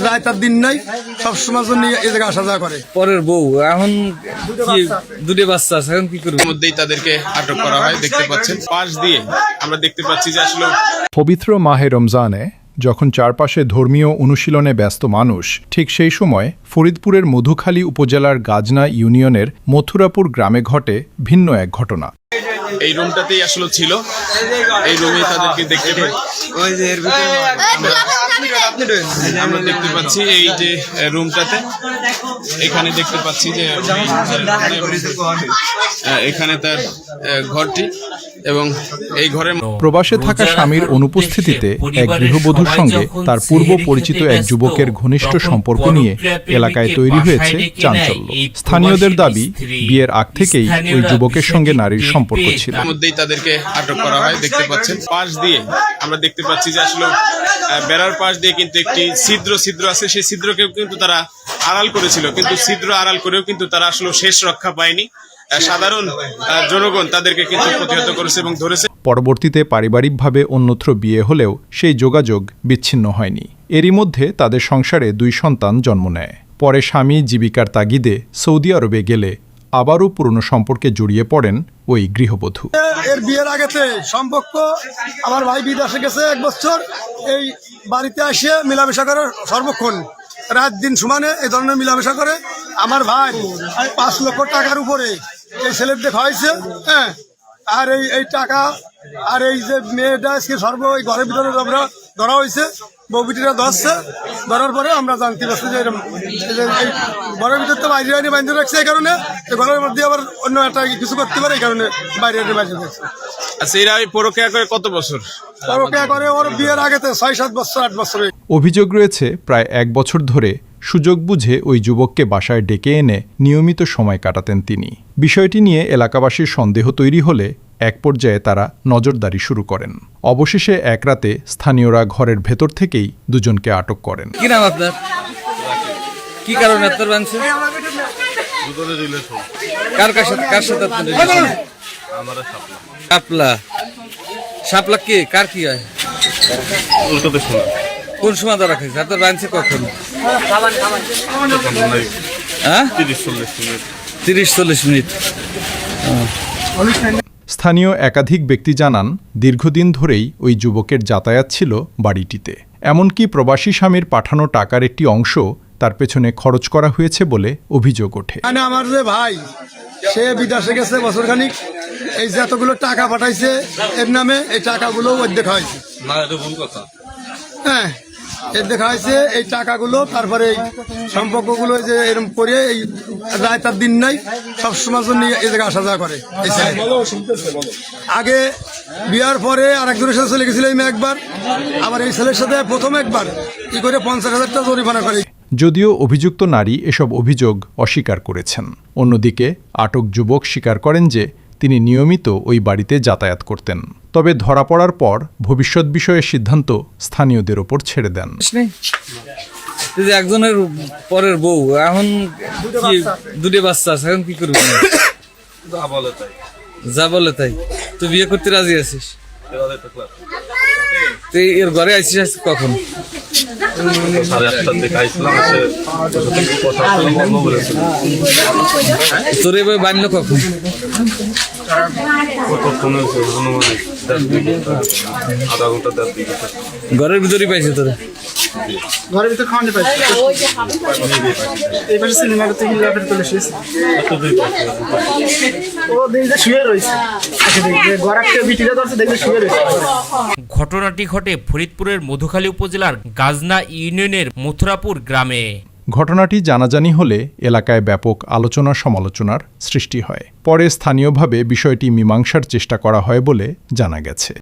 রায় তার দিন নাই, সবসময় জন্য এই জায়গায় আসা যাওয়া করে। পরের বউ এখন কি দুটো বাচ্চা আছে, এখন কি করবে? মধ্যেই তাদেরকে আটক করা হয়। দেখতে পাচ্ছেন পাশ দিয়ে আমরা দেখতে পাচ্ছি যে আসলে পবিত্র মাহে রমজানে যখন চারপাশে ধর্মীয় অনুশীলনে ব্যস্ত মানুষ, ঠিক সেই সময় ফরিদপুরের মধুখালী উপজেলার গাজনা ইউনিয়নের মথুরাপুর গ্রামে ঘটে ভিন্ন এক ঘটনা। এই রুমটাতেই আসলে ছিল, এই রুমে তাদেরকে দেখতে পাই। আমরা দেখতে পাচ্ছি এই যে রুমটাতে, এখানে দেখতে পাচ্ছি যে এখানে তার ঘরটি এবং এই ঘরের প্রবাসে থাকা স্বামীর অনুপস্থিতিতে এক গৃহবধূর সঙ্গে তার পূর্ব পরিচিত এক যুবকের ঘনিষ্ঠ সম্পর্ক নিয়ে এলাকায় তৈরি হয়েছে চাঞ্চল্য। স্থানীয়দের দাবি, বিয়ের আগ থেকেই ওই যুবকের সঙ্গে নারীর সম্পর্ক ছিল। মধ্যেই তাদেরকে আটক করা হয়। দেখতে পাচ্ছেন পাশ দিয়ে আমরা দেখতে পাচ্ছি যে আসলে বেড়ার পাশ দিয়ে কিন্তু একটি ছিদ্র আছে, সেই ছিদ্রকেও কিন্তু তারা আড়াল করেছিল, কিন্তু ছিদ্র আড়াল করেও কিন্তু তারা আসলে শেষ রক্ষা পায়নি। সাধারণ জনগণ তাদেরকে কিন্তু প্রতিহত করেছে এবং ধরেছে। পরবর্তীতে পারিবারিকভাবে অন্যত্র বিয়ে হলেও সেই যোগাযোগ বিচ্ছিন্ন হয়নি। এরই মধ্যে তাদের সংসারে 2 সন্তান জন্ম নেয়। পরে স্বামী জীবিকার তাগিদে সৌদি আরবে গেলে আবারও পুরনো সম্পর্কে জড়িয়ে পড়েন ওই গৃহবধূ। এর বিয়ের আগেতে সম্পর্ক, আমার ভাই বিদেশে গেছে 1 বছর, এই বাড়িতে আসে মেলামেশা করে সর্বক্ষণ রাত দিন সমানে এই ধরনের মেলামেশা করে। আমার ভাই 5 লক্ষ টাকার উপরে এই ছেলের দেখা হয়েছে। হ্যাঁ, আর এই টাকা আর এই যে মেয়েটা আজকে এই ঘরের ভিতরে আমরা ধরা হয়েছে, বউবিটিরা ধরার পরে আমরা জানতে পারছি যে এই ঘরের ভিতরে তো বাইরে বাইরে রাখছে, এই কারণে ঘরের মধ্যে আবার অন্য একটা কিছু করতে পারে, এই কারণে বাইরে বাইরে রাখছে। আচ্ছা, এরা পরকীয়া করে কত বছর? পরকীয়া করে ওর বিয়ের আগেতে 6-7 বছর 8 বছর। অভিযোগ রয়েছে প্রায় 1 বছর ধরে সুযোগ বুঝে ওই যুবককে বাসায় ডেকে এনে নিয়মিত সময় কাটাতেন তিনি। বিষয়টি নিয়ে এলাকাবাসীর সন্দেহ তৈরি হলে এক পর্যায়ে তারা নজরদারি শুরু করেন। অবশেষে এক রাতে স্থানীয়রা ঘরের ভেতর থেকেই দুজনকে আটক করেন। কি নাম আপনার? কি কারণে আপনার বানছে? কার সাথে আপনার রিলেশন? শাপলা কে, কার কি হয়? কোন সময় ধরা খাইছে? আপনার বানছে কখন? 30-40 মিনিট। স্থানীয় একাধিক ব্যক্তি জানান, দীর্ঘদিন ধরেই ওই যুবকের যাতায়াত ছিল বাড়িটিতে। এমনকি প্রবাসী স্বামীর পাঠানো টাকার একটি অংশ তার পেছনে খরচ করা হয়েছে বলে অভিযোগ ওঠে। আমার যে ভাই, সে বিদেশে গেছে বছরখানিক, এই যে এতগুলো টাকা পাঠাইছে এর নামে, এই টাকাগুলো ওর দেখা হয়েছে। হ্যাঁ, এর দেখা হয়েছে এই টাকাগুলো, তারপরে এই সম্পর্কগুলো যে এরকম করে এই রায় তার দিন নাই, সবসময় জন্য এই জায়গায় আসা যাওয়া করে। এই ছেলে আগে বিয়ার পরে আর একজনের সাথে চলে গেছিল একবার, আবার এই ছেলের সাথে প্রথম একবার কি করে 50,000 টাকা জরিমানা করে। যদিও অভিযুক্ত নারী এসব অভিযোগ অস্বীকার করেছেন। অন্যদিকে আটক যুবক স্বীকার করেন যে তিনি নিয়মিত ওই বাড়িতে যাতায়াত করতেন, তবে ধরা পড়ার পর ভবিষ্যৎ বিষয়ে সিদ্ধান্ত স্থানীয়দের ওপর ছেড়ে দেন। একজনের পরের বউ, এখন কি দুটো বাচ্চা আছে, এখন কি করবে? যা বলে তাই। তুই বিয়ে করতে রাজি আছিস? তুই এর ঘরে আইসিস কখন? তোর এবার বানলো কখন? ঘরের ভিতরেই পাইছে তোরা? ঘরের ভিতরে খাওয়ানো পাইছে, এই পাশে সিনেমার থেকে লাফের চলে এসেছে, ও দেখে শুয়ে রয়েছে। ঘটনাটি ঘটে ফরিদপুরের মধুখালী উপজেলার গাজনা ইউনিয়নের মথুরাপুর গ্রামে। ঘটনাটি জানাজানি হলে এলাকায় ব্যাপক আলোচনা সমালোচনার সৃষ্টি হয়। পরে স্থানীয়ভাবে বিষয়টি মীমাংসার চেষ্টা করা হয় বলে জানা গেছে।